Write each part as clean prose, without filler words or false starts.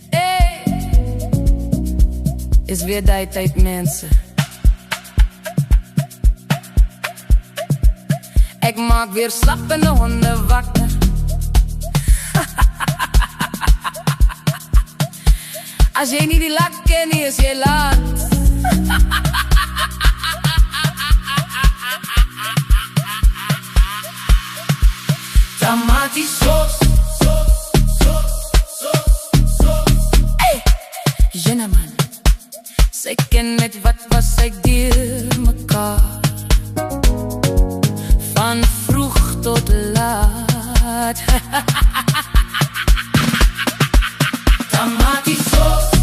Hey, is weer die tijd, mensen. Ik maak weer slappende honden wakker. Als jij niet die lak kent, is je laat. Tomatisauce. Hey, Jenna man. Zij ken met wat was zij deel mekaar. Van vroeg tot laat. Tomatisauce.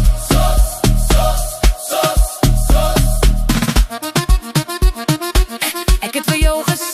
Ik heb voor jou gezien.